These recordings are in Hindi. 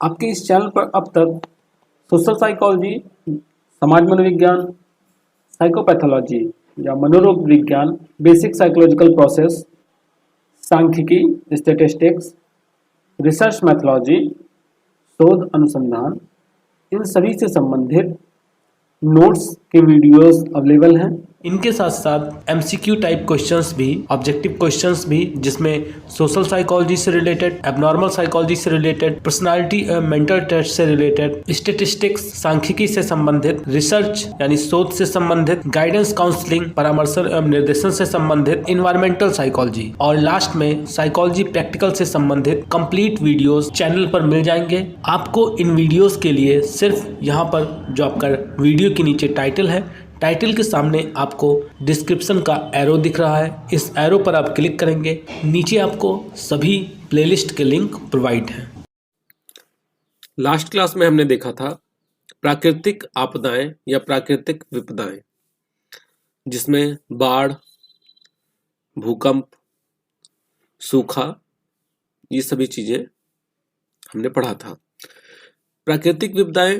आपके इस चैनल पर अब तक सोशल साइकोलॉजी, समाज मनोविज्ञान, साइकोपैथोलॉजी या मनोरोग विज्ञान, बेसिक साइकोलॉजिकल प्रोसेस, सांख्यिकी, स्टैटिस्टिक्स, रिसर्च मैथोलॉजी, शोध अनुसंधान, इन सभी से संबंधित नोट्स के वीडियोस अवेलेबल हैं। इनके साथ साथ एमसीक्यू टाइप क्वेश्चंस भी, ऑब्जेक्टिव क्वेश्चंस भी, जिसमें सोशल साइकोलॉजी से रिलेटेड, एबनॉर्मल साइकोलॉजी से रिलेटेड, पर्सनालिटी मेंटल टेस्ट से रिलेटेड, स्टैटिस्टिक्स, सांख्यिकी से संबंधित, रिसर्च यानी शोध से संबंधित, गाइडेंस काउंसलिंग, परामर्श एवं निर्देशन से संबंधित, इन्वायरमेंटल साइकोलॉजी और लास्ट में साइकोलॉजी प्रैक्टिकल से संबंधित कंप्लीट वीडियोस चैनल पर मिल जाएंगे। आपको इन वीडियोस के लिए सिर्फ यहाँ पर जो आपका वीडियो के नीचे टाइटल है, टाइटल के सामने आपको डिस्क्रिप्शन का एरो दिख रहा है, इस एरो पर आप क्लिक करेंगे, नीचे आपको सभी प्लेलिस्ट के लिंक प्रोवाइड हैं। लास्ट क्लास में हमने देखा था प्राकृतिक आपदाएं या प्राकृतिक विपदाएं, जिसमें बाढ़, भूकंप, सूखा, ये सभी चीजें हमने पढ़ा था। प्राकृतिक विपदाएं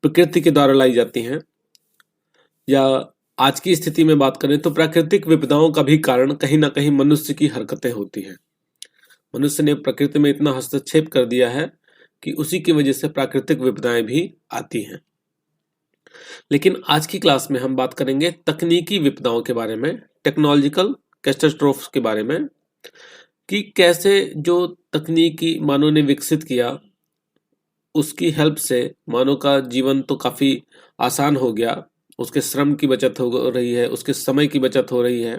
प्रकृति के द्वारा लाई जाती हैं, या आज की स्थिति में बात करें तो प्राकृतिक विपदाओं का भी कारण कहीं ना कहीं मनुष्य की हरकतें होती हैं। मनुष्य ने प्रकृति में इतना हस्तक्षेप कर दिया है कि उसी की वजह से प्राकृतिक विपदाएं भी आती हैं। लेकिन आज की क्लास में हम बात करेंगे तकनीकी विपदाओं के बारे में, टेक्नोलॉजिकल कैटास्ट्रोफ्स के बारे में, कि कैसे जो तकनीकी मानव ने विकसित किया उसकी हेल्प से मानव का जीवन तो काफी आसान हो गया, उसके श्रम की बचत हो रही है, उसके समय की बचत हो रही है,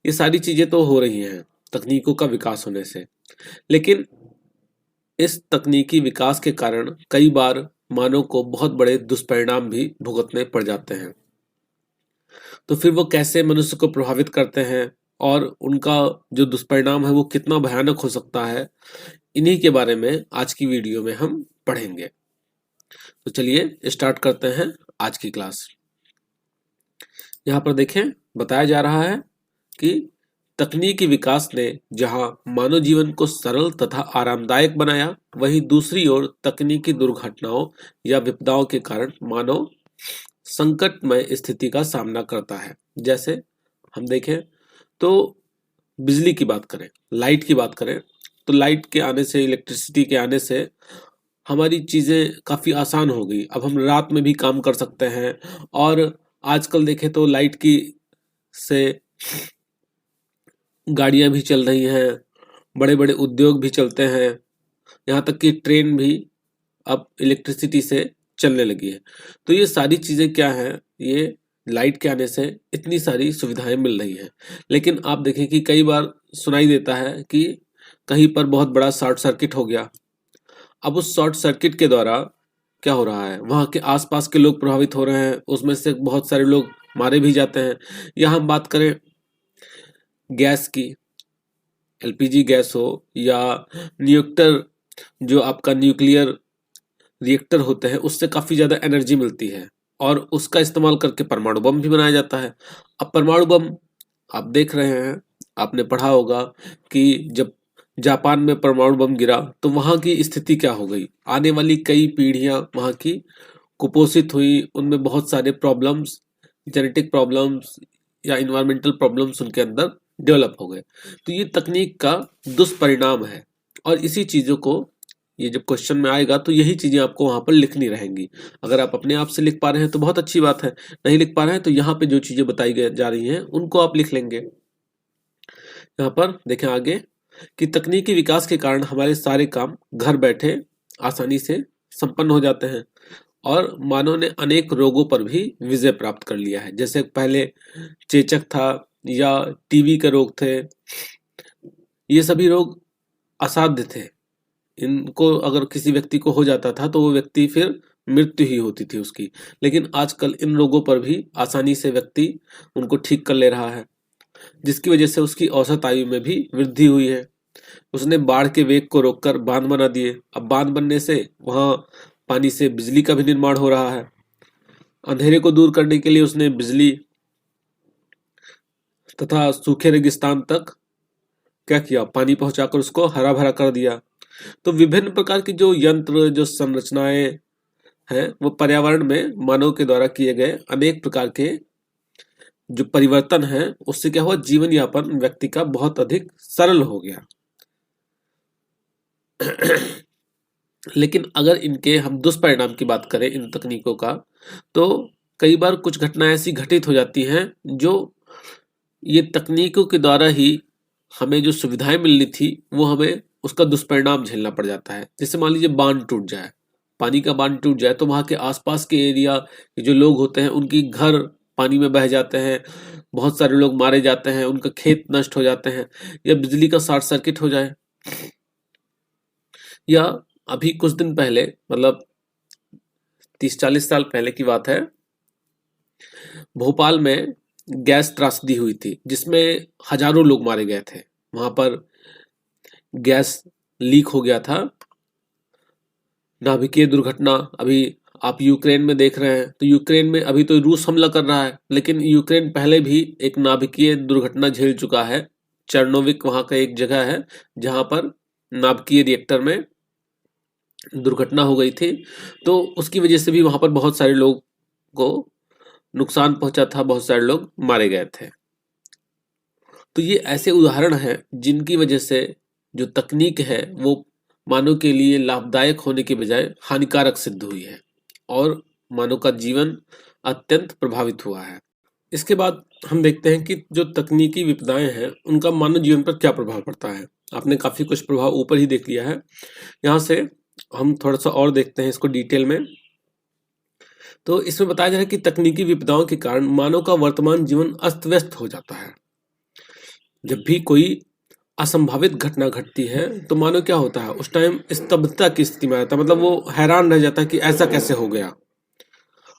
ये सारी चीजें तो हो रही हैं तकनीकों का विकास होने से। लेकिन इस तकनीकी विकास के कारण कई बार मानव को बहुत बड़े दुष्परिणाम भी भुगतने पड़ जाते हैं। तो फिर वो कैसे मनुष्य को प्रभावित करते हैं और उनका जो दुष्परिणाम है वो कितना भयानक हो सकता है, इन्हीं के बारे में आज की वीडियो में हम पढ़ेंगे। तो चलिए स्टार्ट करते हैं आज की क्लास। यहाँ पर देखें, बताया जा रहा है कि तकनीकी विकास ने जहां मानव जीवन को सरल तथा आरामदायक बनाया, वहीं दूसरी ओर तकनीकी दुर्घटनाओं या विपदाओं के कारण मानव संकटमय स्थिति का सामना करता है। जैसे हम देखें तो बिजली की बात करें, लाइट की बात करें, तो लाइट के आने से, इलेक्ट्रिसिटी के आने से हमारी चीजें काफी आसान हो गई। अब हम रात में भी काम कर सकते हैं, और आजकल देखें तो लाइट की से गाड़ियां भी चल रही हैं, बड़े बड़े उद्योग भी चलते हैं, यहाँ तक कि ट्रेन भी अब इलेक्ट्रिसिटी से चलने लगी है। तो ये सारी चीजें क्या हैं, ये लाइट के आने से इतनी सारी सुविधाएं मिल रही हैं। लेकिन आप देखें कि कई बार सुनाई देता है कि कहीं पर बहुत बड़ा शॉर्ट सर्किट हो गया। अब उस शॉर्ट सर्किट के द्वारा क्या हो रहा है, वहां के आसपास के लोग प्रभावित हो रहे हैं, उसमें से बहुत सारे लोग मारे भी जाते हैं। यहाँ हम बात करें गैस की, एलपीजी गैस हो या रिएक्टर, जो आपका न्यूक्लियर रिएक्टर होते हैं, उससे काफी ज्यादा एनर्जी मिलती है और उसका इस्तेमाल करके परमाणु बम भी बनाया जाता है। अब परमाणु बम आप देख रहे हैं, आपने पढ़ा होगा कि जब जापान में परमाणु बम गिरा तो वहां की स्थिति क्या हो गई। आने वाली कई पीढ़ियां वहां की कुपोषित हुई, उनमें बहुत सारे प्रॉब्लम्स, जेनेटिक प्रॉब्लम्स या इन्वायरमेंटल प्रॉब्लम्स उनके अंदर डेवलप हो गए। तो ये तकनीक का दुष्परिणाम है, और इसी चीजों को ये जब क्वेश्चन में आएगा तो यही चीजें आपको वहां पर लिखनी रहेंगी। अगर आप अपने आप से लिख पा रहे हैं तो बहुत अच्छी बात है, नहीं लिख पा रहे हैं तो यहाँ पे जो चीजें बताई जा रही हैं उनको आप लिख लेंगे। यहाँ पर देखें आगे कि तकनीकी विकास के कारण हमारे सारे काम घर बैठे आसानी से संपन्न हो जाते हैं, और मानव ने अनेक रोगों पर भी विजय प्राप्त कर लिया है। जैसे पहले चेचक था या टीबी के रोग थे, ये सभी रोग असाध्य थे। इनको अगर किसी व्यक्ति को हो जाता था तो वो व्यक्ति फिर मृत्यु ही होती थी उसकी। लेकिन आजकल इन रोगों पर भी आसानी से व्यक्ति उनको ठीक कर ले रहा है, जिसकी वजह से उसकी औसत आयु में भी वृद्धि हुई है। उसने बाढ़ के वेग को रोककर बांध बना दिए। अब बांध बनने से वहां पानी से बिजली का भी निर्माण हो रहा है। अंधेरे को दूर करने के लिए उसने बिजली तथा सूखे रेगिस्तान तक क्या किया, पानी पहुंचाकर उसको हरा भरा कर दिया। तो विभिन्न प्रकार की जो यंत्र, जो संरचनाएं हैं, वो पर्यावरण में मानव के द्वारा किए गए अनेक प्रकार के जो परिवर्तन है, उससे क्या हुआ, जीवन यापन व्यक्ति का बहुत अधिक सरल हो गया। लेकिन अगर इनके हम दुष्परिणाम की बात करें इन तकनीकों का, तो कई बार कुछ घटनाएं ऐसी घटित हो जाती हैं जो ये तकनीकों के द्वारा ही हमें जो सुविधाएं मिलनी थी वो हमें उसका दुष्परिणाम झेलना पड़ जाता है। जैसे मान लीजिए बांध टूट जाए, पानी का बांध टूट जाए, तो वहां के आसपास के एरिया के जो लोग होते हैं उनकी घर पानी में बह जाते हैं, बहुत सारे लोग मारे जाते हैं, उनका खेत नष्ट हो जाते हैं, या बिजली का शॉर्ट सर्किट हो जाए, या अभी कुछ दिन पहले, मतलब 30-40 साल पहले की बात है, भोपाल में गैस त्रासदी हुई थी जिसमें हजारों लोग मारे गए थे। वहां पर गैस लीक हो गया था, नाभिकीय दुर्घटना। अभी आप यूक्रेन में देख रहे हैं, तो यूक्रेन में अभी तो रूस हमला कर रहा है, लेकिन यूक्रेन पहले भी एक नाभिकीय दुर्घटना झेल चुका है। चर्नोविक वहां का एक जगह है जहां पर नाभिकीय रिएक्टर में दुर्घटना हो गई थी, तो उसकी वजह से भी वहां पर बहुत सारे लोग को नुकसान पहुंचा था, बहुत सारे लोग मारे गए थे। तो ये ऐसे उदाहरण हैं जिनकी वजह से जो तकनीक है वो मानव के लिए लाभदायक होने के बजाय हानिकारक सिद्ध हुई है और मानव का जीवन अत्यंत प्रभावित हुआ है। इसके बाद हम देखते हैं कि जो तकनीकी विपदाएं हैं उनका मानव जीवन पर क्या प्रभाव पड़ता है। आपने काफी कुछ प्रभाव ऊपर ही देख लिया है, यहाँ से हम थोड़ा सा और देखते हैं इसको डिटेल में। तो इसमें बताया जा रहा है कि तकनीकी विपदाओं के कारण मानव का वर्तमान जीवन अस्त व्यस्त हो जाता है। जब भी कोई असंभावित घटना घटती है तो मानव क्या होता है, उस टाइम स्तब्धता की स्थिति में रहता है, मतलब वो हैरान रह जाता है कि ऐसा कैसे हो गया,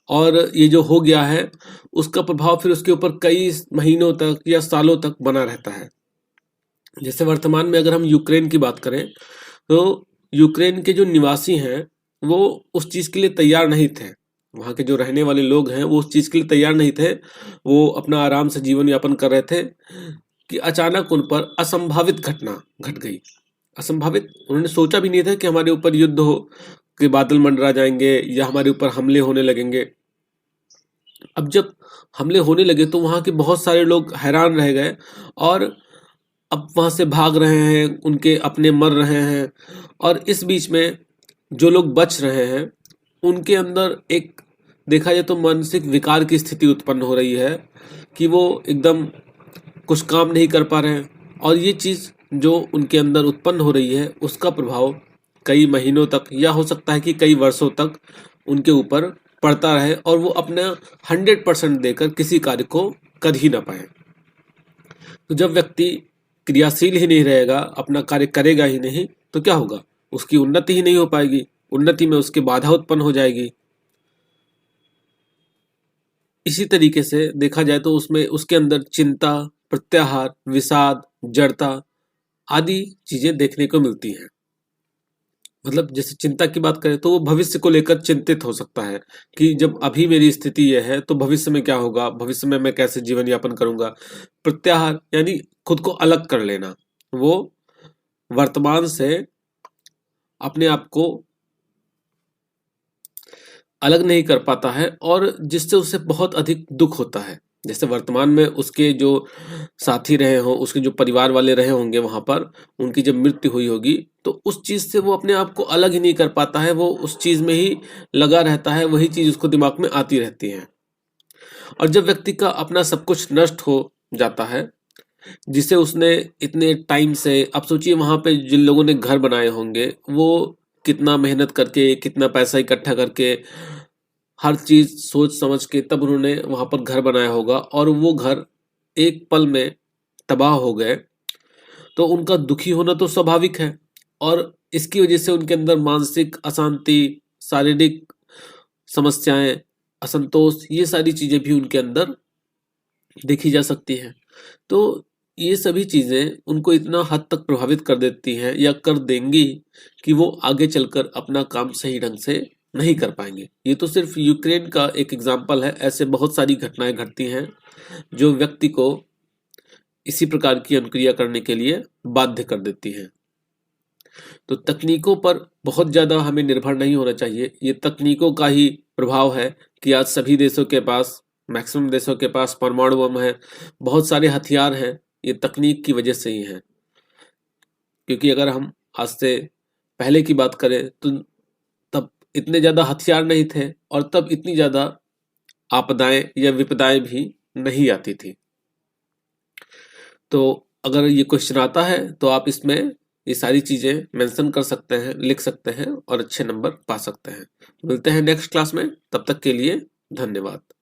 और ये जो हो गया है उसका प्रभाव फिर उसके ऊपर कई महीनों तक या सालों तक बना रहता है। जैसे वर्तमान में अगर हम यूक्रेन की बात करें, तो यूक्रेन के जो निवासी हैं वो उस चीज के लिए तैयार नहीं थे, वहां के जो रहने वाले लोग हैं वो उस चीज के लिए तैयार नहीं थे। वो अपना आराम से जीवन यापन कर रहे थे कि अचानक उन पर असंभावित घटना घट गई। असंभावित, उन्होंने सोचा भी नहीं था कि हमारे ऊपर युद्ध हो के बादल मंडरा जाएंगे या हमारे ऊपर हमले होने लगेंगे। अब जब हमले होने लगे तो वहां के बहुत सारे लोग हैरान रह गए, और अब वहां से भाग रहे हैं, उनके अपने मर रहे हैं, और इस बीच में जो लोग बच रहे हैं उनके अंदर एक, देखा जाए तो मानसिक विकार की स्थिति उत्पन्न हो रही है कि वो एकदम कुछ काम नहीं कर पा रहे हैं, और ये चीज़ जो उनके अंदर उत्पन्न हो रही है उसका प्रभाव कई महीनों तक या हो सकता है कि कई वर्षों तक उनके ऊपर पड़ता रहे और वो अपना 100% देकर किसी कार्य को कर ही ना पाए। तो जब व्यक्ति क्रियाशील ही नहीं रहेगा, अपना कार्य करेगा ही नहीं, तो क्या होगा, उसकी उन्नति ही नहीं हो पाएगी, उन्नति में उसकी बाधा उत्पन्न हो जाएगी। इसी तरीके से देखा जाए तो उसमें उसके अंदर चिंता, प्रत्याहार, विषाद, जड़ता आदि चीजें देखने को मिलती हैं। मतलब जैसे चिंता की बात करें तो वो भविष्य को लेकर चिंतित हो सकता है कि जब अभी मेरी स्थिति यह है तो भविष्य में क्या होगा, भविष्य में मैं कैसे जीवन यापन करूंगा। प्रत्याहार यानी खुद को अलग कर लेना, वो वर्तमान से अपने आप को अलग नहीं कर पाता है और जिससे उसे बहुत अधिक दुख होता है। जैसे वर्तमान में उसके जो साथी रहे हों, उसके जो परिवार वाले रहे होंगे वहां पर, उनकी जब मृत्यु हुई होगी तो उस चीज से वो अपने आप को अलग ही नहीं कर पाता है, वो उस चीज में ही लगा रहता है, वही चीज उसको दिमाग में आती रहती है। और जब व्यक्ति का अपना सब कुछ नष्ट हो जाता है, जिसे उसने इतने टाइम से, आप सोचिए वहां पे जिन लोगों ने घर बनाए होंगे वो कितना मेहनत करके, कितना पैसा इकट्ठा करके, हर चीज सोच समझ के तब उन्होंने वहां पर घर बनाया होगा, और वो घर एक पल में तबाह हो गए, तो उनका दुखी होना तो स्वाभाविक है। और इसकी वजह से उनके अंदर मानसिक अशांति, शारीरिक समस्याएं, असंतोष, ये सारी चीजें भी उनके अंदर देखी जा सकती हैं। तो ये सभी चीजें उनको इतना हद तक प्रभावित कर देती हैं या कर देंगी कि वो आगे चलकर अपना काम सही ढंग से नहीं कर पाएंगे। ये तो सिर्फ यूक्रेन का एक एग्जाम्पल है, ऐसे बहुत सारी घटनाएं घटती हैं जो व्यक्ति को इसी प्रकार की अनुक्रिया करने के लिए बाध्य कर देती हैं। तो तकनीकों पर बहुत ज़्यादा हमें निर्भर नहीं होना चाहिए। ये तकनीकों का ही प्रभाव है कि आज सभी देशों के पास, मैक्सिमम देशों के पास परमाणु बम है, बहुत सारे हथियार हैं, ये तकनीक की वजह से ही हैं। क्योंकि अगर हम आज से पहले की बात करें तो तब इतने ज़्यादा हथियार नहीं थे और तब इतनी ज़्यादा आपदाएं या विपदाएं भी नहीं आती थी। तो अगर ये क्वेश्चन आता है तो आप इसमें ये सारी चीज़ें मेंशन कर सकते हैं, लिख सकते हैं और अच्छे नंबर पा सकते हैं। मिलते हैं नेक्स्ट क्लास में, तब तक के लिए धन्यवाद।